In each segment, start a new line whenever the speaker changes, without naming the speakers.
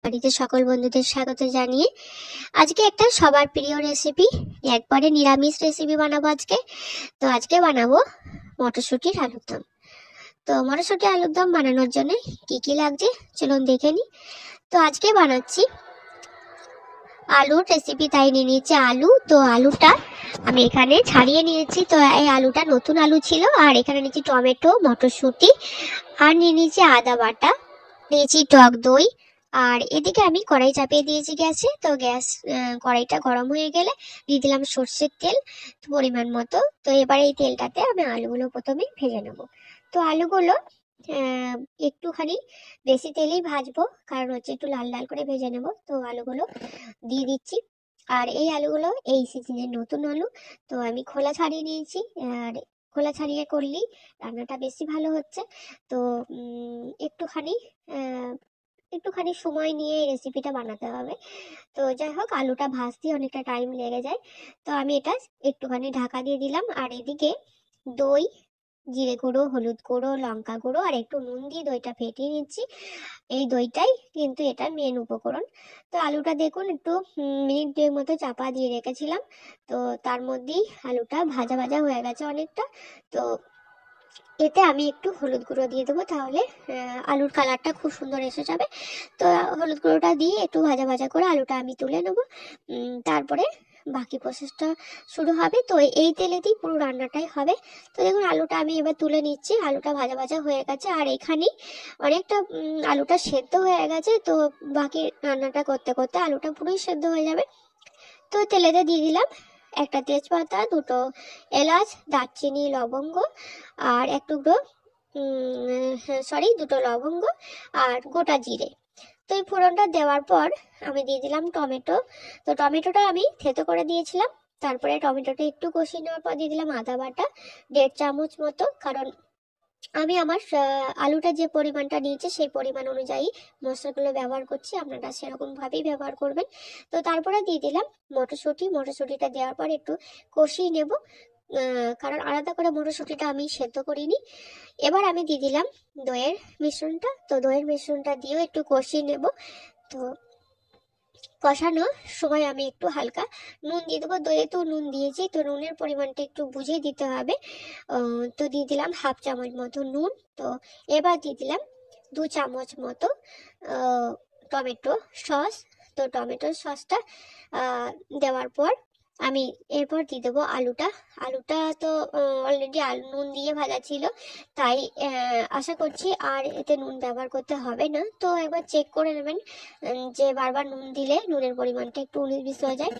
বাড়িতে সকল বন্ধুদের স্বাগত জানিয়ে আজকে একটা সবার প্রিয় রেসিপি, একবারে নিরামিষ রেসিপি বানাবো আজকে। তো আজকে বানাবো মটরশুঁটির আলুর দম। তো মটরশুঁটি আলুর দম বানানোর জন্য কি কি লাগছে চলুন দেখে নিই। তো আজকে বানাচ্ছি আলুর রেসিপি, তাই নিয়ে নিয়েছি আলু। তো আলুটা আমি এখানে ছাড়িয়ে নিয়েছি। তো এই আলুটা নতুন আলু ছিল। আর এখানে নিয়েছি টমেটো, মটরশুঁটি, আর নিয়ে নিয়েছি আদা বাটা, নিয়েছি টক দই। আর এদিকে আমি কড়াই চাপিয়ে দিয়েছি গ্যাসে। তো কড়াইটা গরম হয়ে গেলে দিয়ে দিলাম সর্ষের তেল পরিমাণ মতো। তো এবার এই তেলটাতে আমি আলুগুলো প্রথমে ভেজে নেব। তো আলুগুলো একটুখানি বেশি তেলেই ভাজবো, কারণ হচ্ছে একটু লাল লাল করে ভেজে নেব। তো আলুগুলো দিয়ে দিচ্ছি। আর এই আলুগুলো এই সিজনের নতুন আলু, তো আমি খোলা ছাড়িয়ে নিয়েছি। আর খোলা ছাড়িয়ে করলেই রান্নাটা বেশি ভালো হচ্ছে। তো একটুখানি একটুখানি সময় নিয়ে এই রেসিপিটা বানাতে হবে। তো যাই হোক, আলুটা ভাজতে অনেকটা টাইম লেগে যায়। তো আমি এটা একটুখানি ঢাকা দিয়ে দিলাম। আর এদিকে দই, জিরে গুঁড়ো, হলুদ গুঁড়ো, লঙ্কা গুঁড়ো আর একটু নুন দিয়ে দইটা ফেটিয়ে নিচ্ছি। এই দইটাই কিন্তু এটার মেন উপকরণ। তো আলুটা দেখুন একটু মিনিট 2 মতো চাপা দিয়ে রেখেছিলাম। তো তার মধ্যেই আলুটা ভাজা ভাজা হয়ে গেছে অনেকটা। তো এতে আমি একটু হলুদ গুঁড়ো দিয়ে দেবো, তাহলে আলুর কালারটা খুব সুন্দর এসে যাবে। তো হলুদ গুঁড়োটা দিয়ে একটু ভাজা ভাজা করে আলুটা আমি তুলে নেবো। তারপরে বাকি প্রসেসটা শুরু হবে। তো এই তেলেতেই পুরো রান্নাটাই হবে। তো দেখুন আলুটা আমি এবার তুলে নিচ্ছি। আলুটা ভাজা ভাজা হয়ে গেছে। আর এখানেই অনেকটা আলুটা সেদ্ধ হয়ে গেছে। তো বাকি রান্নাটা করতে করতে আলুটা পুরোই সেদ্ধ হয়ে যাবে। তো তেলেতে দিয়ে দিলাম একটা তেজপাতা, দুটো এলাচ, দারচিনি, লবঙ্গ আর এক টুকরো দুটো লবঙ্গ আর গোটা জিরে। তো এই ফোড়নটা দেওয়ার পর আমি দিয়ে দিলাম টমেটো। তো টমেটোটা আমি থেতো করে দিয়েছিলাম। তারপরে টমেটোটা একটু কষিয়ে নেওয়ার পর দিয়ে দিলাম আদা বাটা 1.5 চামচ মতো, কারণ আমি আমার আলুটা যে পরিমাণটা নিয়েছি সেই পরিমাণ অনুযায়ী মশলাগুলো ব্যবহার করছি, আপনারা সেরকম ভাবেই ব্যবহার করবেন। তো তারপরে দিয়ে দিলাম মটরশুঁটিটা দেওয়ার পর একটু কষিয়ে নেব, কারণ আলাদা করে মটরশুঁটিটা আমি সেদ্ধ করিনি। এবার আমি দিয়ে দিলাম দইয়ের মিশ্রণটা। তো দইয়ের মিশ্রণটা দিয়েও একটু কষিয়ে নেব। তো কষানোর সময় আমি একটু হালকা নুন দিয়ে দেবো। দইয়ে তো নুন দিয়েছি, তো নুনের পরিমাণটা একটু বুঝে দিতে হবে। তো দিয়ে দিলাম 1/2 চামচ মতো নুন। তো এবার দিয়ে দিলাম 2 চামচ মতো টমেটো সস। তো টমেটো সসটা দেওয়ার পর আমি এরপর দিয়ে দেবো আলুটা তো অলরেডি নুন দিয়ে ভাজা ছিল, তাই আশা করছি আর এতে নুন ব্যবহার করতে হবে না। তো একবার চেক করে নেবেন যে বারবার নুন দিলে নুনের পরিমাণটা একটু 19-20 হয়ে যায়।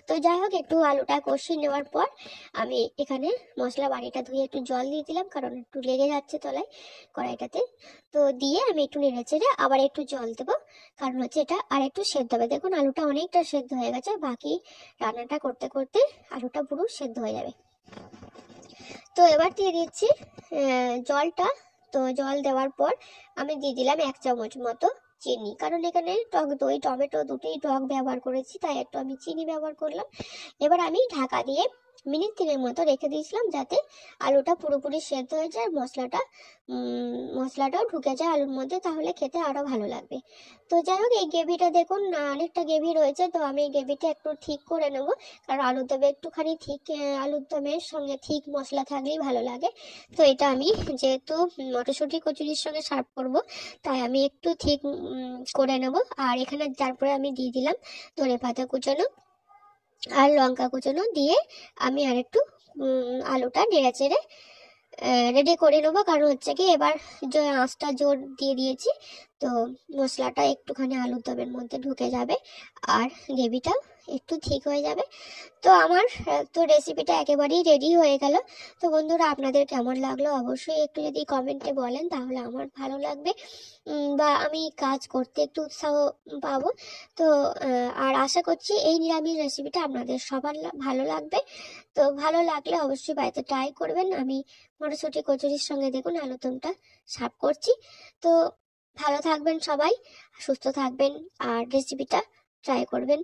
তো যাই হোক, একটু আলুটা কষিয়ে নেওয়ার পর আমি এখানে মশলা বাটিটা ধুয়ে একটু জল দিয়ে দিলাম, কারণ একটু লেগে যাচ্ছে তলায় কড়াইটাতে। তো দিয়ে আমি একটু নেড়ে চেড়ে আবার একটু জল দেবো, কারণ হচ্ছে এটা আর একটু সেদ্ধ হবে। দেখুন আলুটা অনেকটা সেদ্ধ হয়ে গেছে, বাকি রান্নাটা করতে করতে আলুটা পুরো সেদ্ধ হয়ে যাবে। তো এবার দিয়ে দিচ্ছি জলটা। তো জল দেওয়ার পর আমি দিয়ে দিলাম 1 চামচ মতো চিনি, কারণ এখানে টক দই টমেটো দুটোই টক ব্যবহার করেছি, তাই একটু আমি চিনি ব্যবহার করলাম। এবার আমি ঢাকা দিয়ে মিনিট 3 মতো রেখে দিয়েছিলাম, যাতে আলুটা পুরোপুরি সেদ্ধ হয়ে যায়, মশলাটাও ঢুকে যায় আলুর মধ্যে, তাহলে খেতে আরো ভালো লাগবে। তো যাই হোক, এই গ্রেভিটা দেখুন অনেকটা গ্রেভি রয়েছে। তো আমি এই গ্রেভিটা একটু ঠিক করে নেব, কারণ আলুর দমে একটুখানি ঠিক আলুর দমের সঙ্গে ঠিক মশলা থাকলেই ভালো লাগে। তো এটা আমি যেহেতু মটরশুঁটি কচুরির সঙ্গে সার্ভ করব, তাই আমি একটু ঠিক করে নেব। আর এখানে তারপরে আমি দিয়ে দিলাম ধনেপাতা কুচানো আর লঙ্কা কুচানো দিয়ে আমি আর একটু আলুটা নেড়ে চেড়ে রেডি করে নেবো। কারণ হচ্ছে কি, এবার যে আঁচটা জোর দিয়ে দিয়েছি, তো মশলাটা একটুখানি আলুর দমের মধ্যে ঢুকে যাবে আর গ্রেভিটা একটু ঠিক হয়ে যাবে। তো আমার তো রেসিপিটা একেবারেই রেডি হয়ে গেল। তো বন্ধুরা, আপনাদের কেমন লাগলো অবশ্যই একটু যদি কমেন্টে বলেন, তাহলে আমার ভালো লাগবে, বা আমি কাজ করতে একটু উৎসাহ পাবো। তো আর আশা করছি এই নিরামিষ রেসিপিটা আপনাদের সবার ভালো লাগবে। তো ভালো লাগলে অবশ্যই বাড়িতে ট্রাই করবেন। আমি মটরশুঁটি কচুরির সঙ্গে দেখুন আলুর দমটা সার্ভ করছি। তো ভালো থাকবেন সবাই, সুস্থ থাকবেন আর রেসিপিটা ট্রাই করবেন।